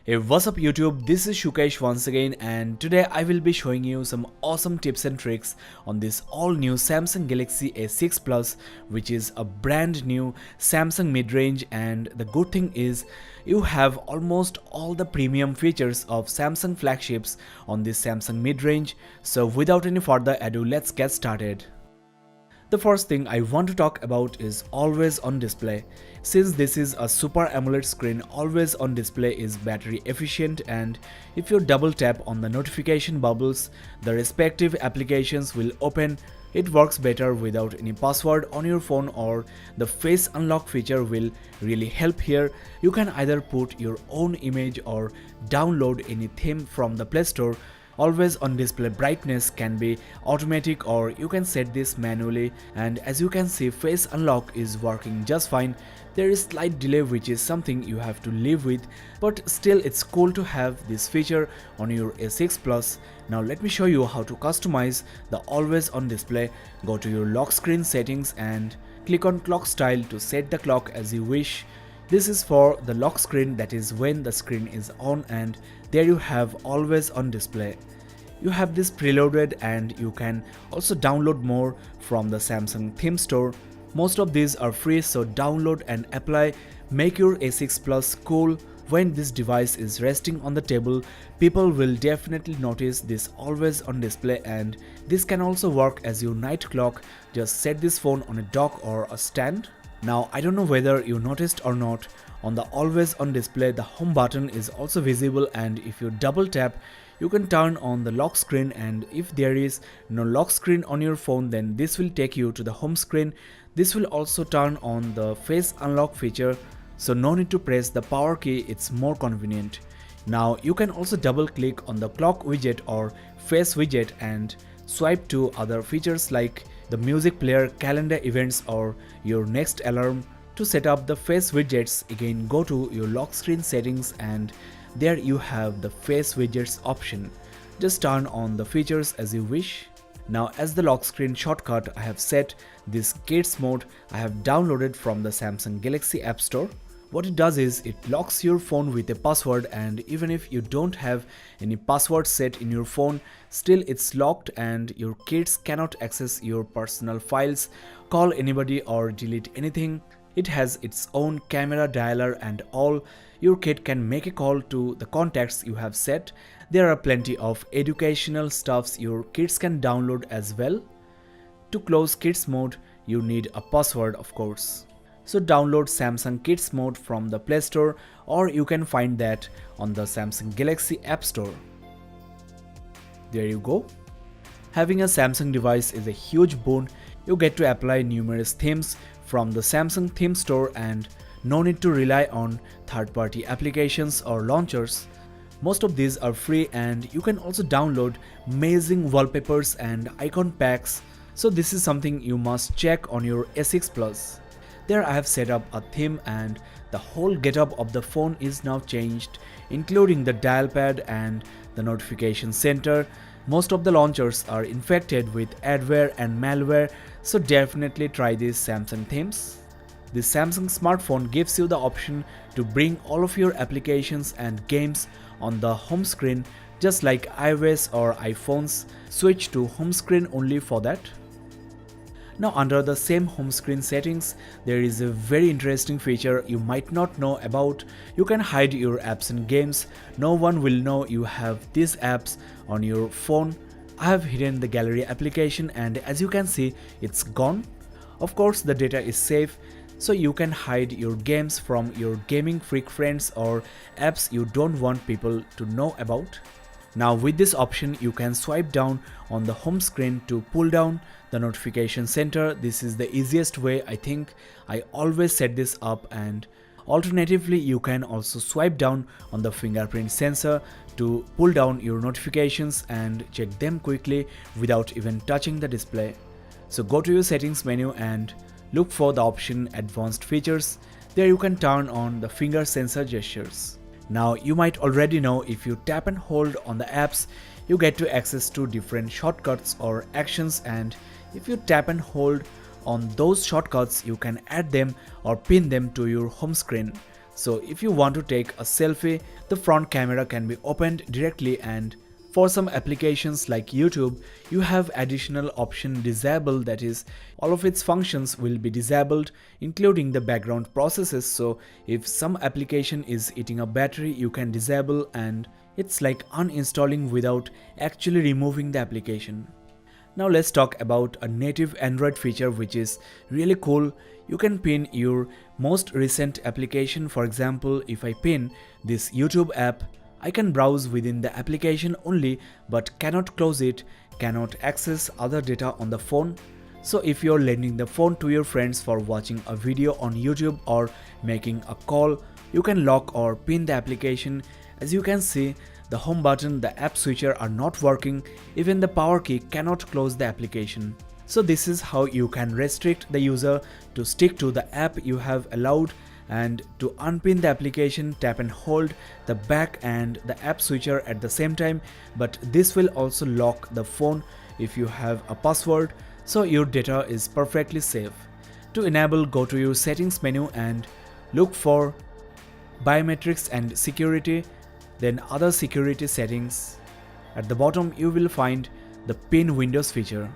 Hey, what's up YouTube? This is Shukesh once again, and today I will be showing you some awesome tips and tricks on this all new Samsung Galaxy A6 Plus, which is a brand new Samsung mid-range. And the good thing is you have almost all the premium features of Samsung flagships on this Samsung mid-range. So without any further ado, let's get started. The first thing I want to talk about is always on display. Since this is a Super AMOLED screen, always on display is battery efficient, and if you double tap on the notification bubbles, the respective applications will open. It works better without any password on your phone, or the face unlock feature will really help here. You can either put your own image or download any theme from the Play Store. Always on display brightness can be automatic, or you can set this manually, and as you can see, face unlock is working just fine. There is slight delay, which is something you have to live with, but still it's cool to have this feature on your A6 Plus. Now let me show you how to customize the always on display. Go to your lock screen settings and click on clock style to set the clock as you wish. This is for the lock screen, that is when the screen is on, and there you have always on display. You have this preloaded, and you can also download more from the Samsung theme store. Most of these are free, so download and apply. Make your A6 Plus cool. When this device is resting on the table, people will definitely notice this always on display, and this can also work as your night clock. Just set this phone on a dock or a stand. Now I don't know whether you noticed or not, on the always on display the home button is also visible, and if you double tap you can turn on the lock screen, and if there is no lock screen on your phone, then this will take you to the home screen. This will also turn on the face unlock feature, so no need to press the power key, it's more convenient. Now you can also double click on the clock widget or face widget and swipe to other features like the music player, calendar events, or your next alarm. To set up the face widgets, again go to your lock screen settings, and there you have the face widgets option. Just turn on the features as you wish. Now as the lock screen shortcut, I have set this Kids mode. I have downloaded from the Samsung Galaxy App Store. What it does is it locks your phone with a password, and even if you don't have any password set in your phone, still it's locked and your kids cannot access your personal files, call anybody, or delete anything. It has its own camera dialer and all. Your kid can make a call to the contacts you have set. There are plenty of educational stuffs your kids can download as well. To close Kids mode, you need a password, of course. So download Samsung Kids mode from the Play Store, or you can find that on the Samsung Galaxy App Store. There you go. Having a Samsung device is a huge boon. You get to apply numerous themes from the Samsung theme store, and no need to rely on third-party applications or launchers. Most of these are free, and you can also download amazing wallpapers and icon packs. So this is something you must check on your A6 Plus. There I have set up a theme, and the whole getup of the phone is now changed, including the dial pad and the notification center. Most of the launchers are infected with adware and malware, so definitely try these Samsung themes. This Samsung smartphone gives you the option to bring all of your applications and games on the home screen, just like iOS or iPhones. Switch to home screen only for that. Now under the same home screen settings, there is a very interesting feature you might not know about. You can hide your apps and games. No one will know you have these apps on your phone. I have hidden the gallery application, and as you can see, it's gone. Of course the data is safe, so you can hide your games from your gaming freak friends or apps you don't want people to know about. Now with this option, you can swipe down on the home screen to pull down the notification center. This is the easiest way, I think. I always set this up, and alternatively you can also swipe down on the fingerprint sensor to pull down your notifications and check them quickly without even touching the display. So go to your settings menu and look for the option advanced features. There you can turn on the finger sensor gestures. Now you might already know, if you tap and hold on the apps, you get to access to different shortcuts or actions, and if you tap and hold on those shortcuts, you can add them or pin them to your home screen. So if you want to take a selfie, the front camera can be opened directly, and for some applications like YouTube, you have additional option disabled, that is, all of its functions will be disabled, including the background processes. So if some application is eating a battery, you can disable, and it's like uninstalling without actually removing the application. Now let's talk about a native Android feature which is really cool. You can pin your most recent application. For example, if I pin this YouTube app, I can browse within the application only but cannot close it, cannot access other data on the phone. So if you're lending the phone to your friends for watching a video on YouTube or making a call, you can lock or pin the application. As you can see, the home button, the app switcher are not working, even the power key cannot close the application. So this is how you can restrict the user to stick to the app you have allowed, and to unpin the application, tap and hold the back and the app switcher at the same time, but this will also lock the phone if you have a password, so your data is perfectly safe. To enable, go to your settings menu and look for biometrics and security, then other security settings. At the bottom you will find the pin windows feature.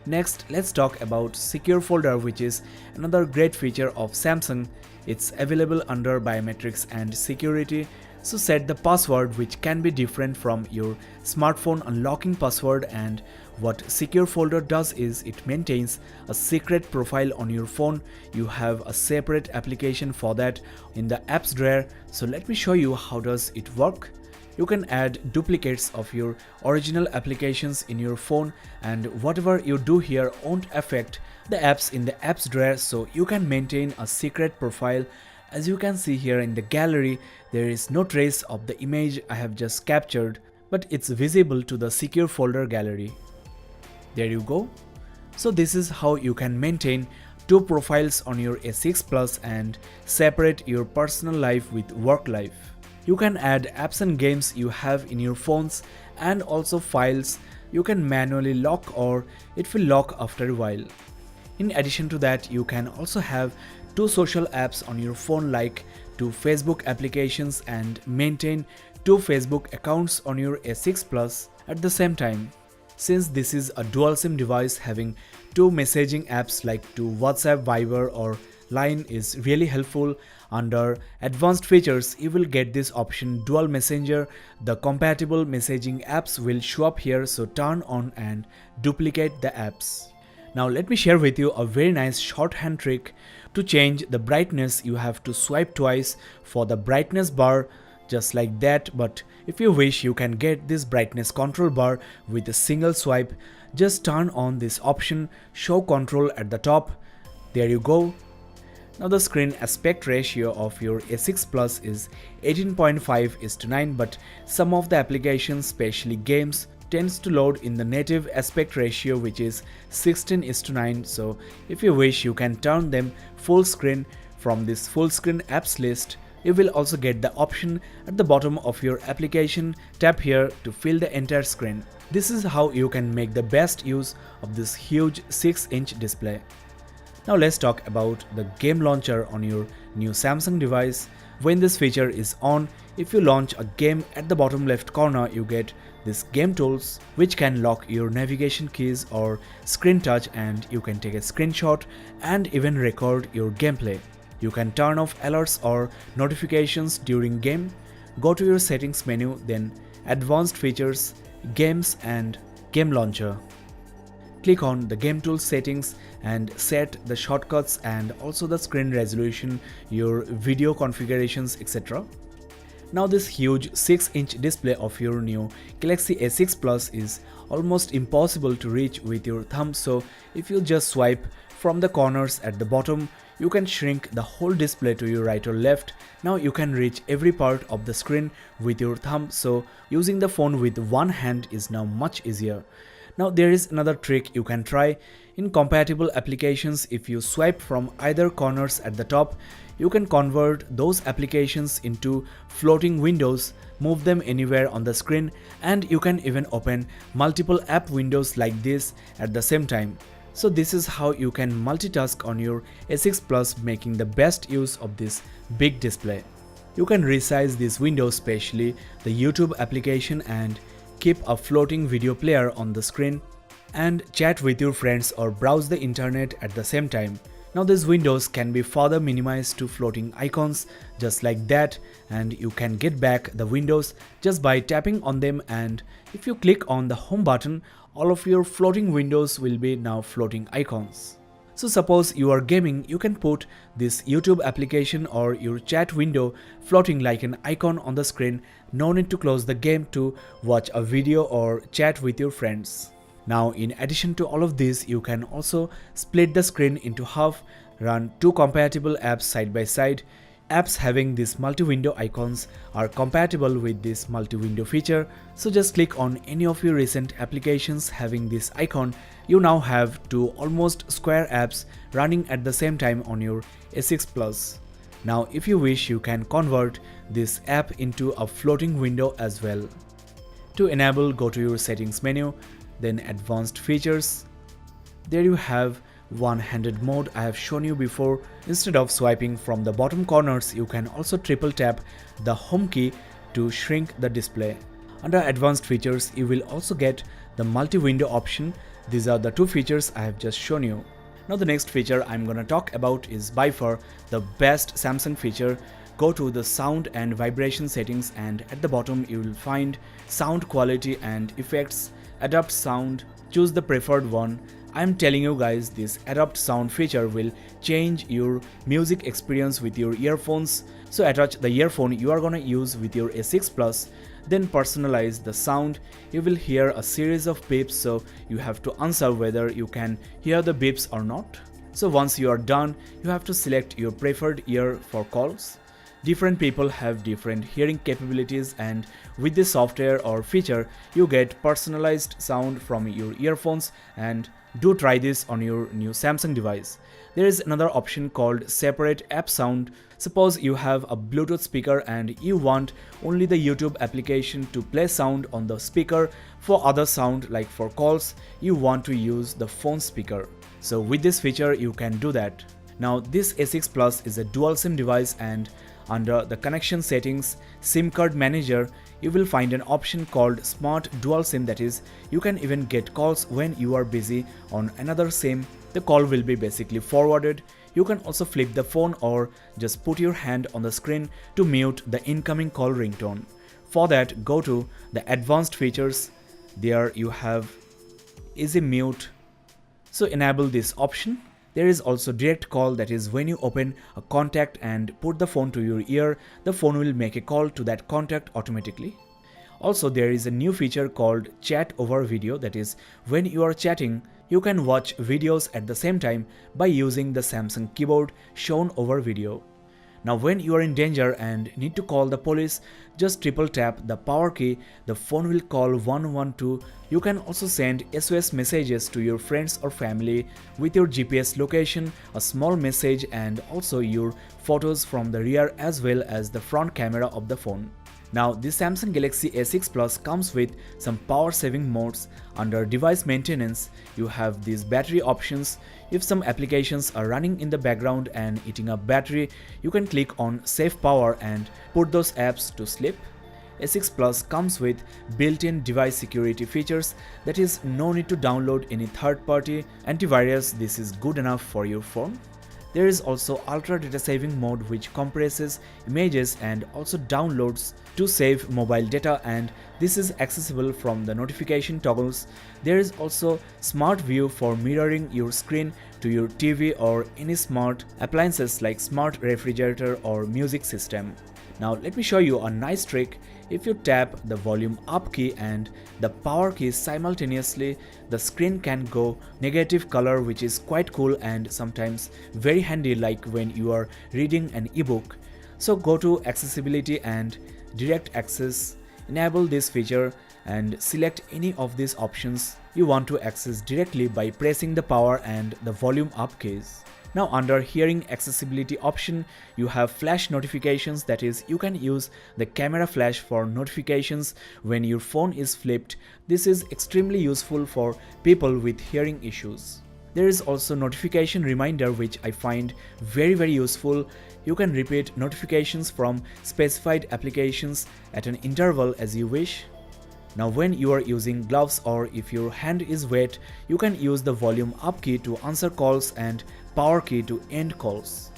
Next, let's talk about secure folder, which is another great feature of Samsung. It's available under biometrics and security. So set the password, which can be different from your smartphone unlocking password, and what secure folder does is it maintains a secret profile on your phone. You have a separate application for that in the apps drawer. So let me show you how does it work. You can add duplicates of your original applications in your phone, and whatever you do here won't affect the apps in the apps drawer, so you can maintain a secret profile. As you can see here in the gallery, there is no trace of the image I have just captured, but it's visible to the secure folder gallery. There you go. So this is how you can maintain two profiles on your A6 Plus and separate your personal life with work life. You can add apps and games you have in your phones, and also files you can manually lock, or it will lock after a while. In addition to that, you can also have two social apps on your phone, like two Facebook applications, and maintain two Facebook accounts on your A6 Plus at the same time. Since this is a dual SIM device, having two messaging apps like to WhatsApp, Viber or Line is really helpful. Under advanced features, you will get this option dual messenger. The compatible messaging apps will show up here, so turn on and duplicate the apps. Now let me share with you a very nice shorthand trick. To change the brightness, you have to swipe twice for the brightness bar, just like that. But if you wish, you can get this brightness control bar with a single swipe. Just turn on this option, show control at the top. There you go. Now the screen aspect ratio of your A6 Plus is 18.5:9, but some of the applications, especially games, tends to load in the native aspect ratio, which is 16:9. So if you wish, you can turn them full screen from this full screen apps list. You will also get the option at the bottom of your application. Tap here to fill the entire screen. This is how you can make the best use of this huge 6-inch display. Now let's talk about the game launcher on your new Samsung device. When this feature is on, if you launch a game, at the bottom left corner you get this game tools, which can lock your navigation keys or screen touch, and you can take a screenshot and even record your gameplay. You can turn off alerts or notifications during game. Go to your settings menu, then advanced features, games and game launcher. Click on the game tools settings and set the shortcuts and also the screen resolution, your video configurations, etc. Now this huge 6-inch display of your new Galaxy A6 Plus is almost impossible to reach with your thumb, so if you just swipe from the corners at the bottom, you can shrink the whole display to your right or left. Now you can reach every part of the screen with your thumb, so using the phone with one hand is now much easier. Now there is another trick you can try. In compatible applications, if you swipe from either corners at the top, you can convert those applications into floating windows, move them anywhere on the screen, and you can even open multiple app windows like this at the same time. So this is how you can multitask on your A6 Plus, making the best use of this big display. You can resize this window, especially the YouTube application, and keep a floating video player on the screen and chat with your friends or browse the internet at the same time. Now these windows can be further minimized to floating icons just like that, and you can get back the windows just by tapping on them, and if you click on the home button, all of your floating windows will be now floating icons. So suppose you are gaming, you can put this YouTube application or your chat window floating like an icon on the screen. No need to close the game to watch a video or chat with your friends. Now in addition to all of this, you can also split the screen into half, run two compatible apps side by side. Apps having these multi-window icons are compatible with this multi-window feature, so just click on any of your recent applications having this icon. You now have two almost square apps running at the same time on your A6 Plus. Now if you wish, you can convert this app into a floating window as well. To enable, go to your settings menu, then advanced features. There you have one-handed mode I have shown you before. Instead of swiping from the bottom corners, you can also triple tap the home key to shrink the display. Under advanced features, you will also get the multi-window option. These are the two features I have just shown you. Now the next feature I'm gonna talk about is by far the best Samsung feature. Go to the sound and vibration settings, and at the bottom you will find sound quality and effects. Adapt sound, choose the preferred one. I'm telling you guys, this adapt sound feature will change your music experience with your earphones. So attach the earphone you are gonna use with your A6 Plus, then personalize the sound. You will hear a series of beeps, so you have to answer whether you can hear the beeps or not. So once you are done, you have to select your preferred ear for calls. Different people have different hearing capabilities, and with this software or feature, you get personalized sound from your earphones. And do try this on your new Samsung device. There is another option called separate app sound. Suppose you have a Bluetooth speaker and you want only the YouTube application to play sound on the speaker. For other sound, like for calls, you want to use the phone speaker. So with this feature, you can do that. Now this A6 Plus is a dual SIM device, and under the connection settings, SIM card manager, you will find an option called Smart Dual SIM. That is, you can even get calls when you are busy on another SIM. The call will be basically forwarded. You can also flip the phone or just put your hand on the screen to mute the incoming call ringtone. For that, go to the advanced features. There you have easy mute. So enable this option. There is also direct call, that is, when you open a contact and put the phone to your ear, the phone will make a call to that contact automatically. Also, there is a new feature called chat over video, that is, when you are chatting, you can watch videos at the same time by using the Samsung keyboard shown over video. Now when you are in danger and need to call the police, just triple tap the power key, the phone will call 112. You can also send SOS messages to your friends or family with your GPS location, a small message, and also your photos from the rear as well as the front camera of the phone. Now this Samsung Galaxy A6 Plus comes with some power saving modes. Under device maintenance, you have these battery options. If some applications are running in the background and eating up battery, you can click on save power and put those apps to sleep. A6 Plus comes with built-in device security features, that is, no need to download any third-party antivirus. This is good enough for your phone. There is also ultra data saving mode, which compresses images and also downloads to save mobile data, and this is accessible from the notification toggles. There is also smart view for mirroring your screen to your TV or any smart appliances like smart refrigerator or music system. Now let me show you a nice trick. If you tap the volume up key and the power key simultaneously, the screen can go negative color, which is quite cool and sometimes very handy, like when you are reading an ebook. So go to accessibility and direct access, enable this feature and select any of these options you want to access directly by pressing the power and the volume up keys. Now under hearing accessibility option, you have flash notifications, that is, you can use the camera flash for notifications when your phone is flipped. This is extremely useful for people with hearing issues. There is also notification reminder, which I find very useful. You can repeat notifications from specified applications at an interval as you wish. Now when you are using gloves or if your hand is wet, you can use the volume up key to answer calls and power key to end calls.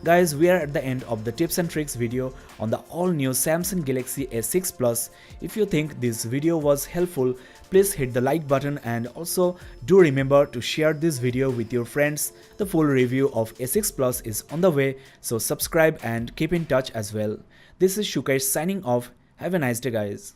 Guys, we are at the end of the tips and tricks video on the all new Samsung Galaxy S6 Plus. If you think this video was helpful, please hit the like button and also do remember to share this video with your friends. The full review of S6 Plus is on the way, so subscribe and keep in touch as well. This is Shukesh signing off. Have a nice day, guys.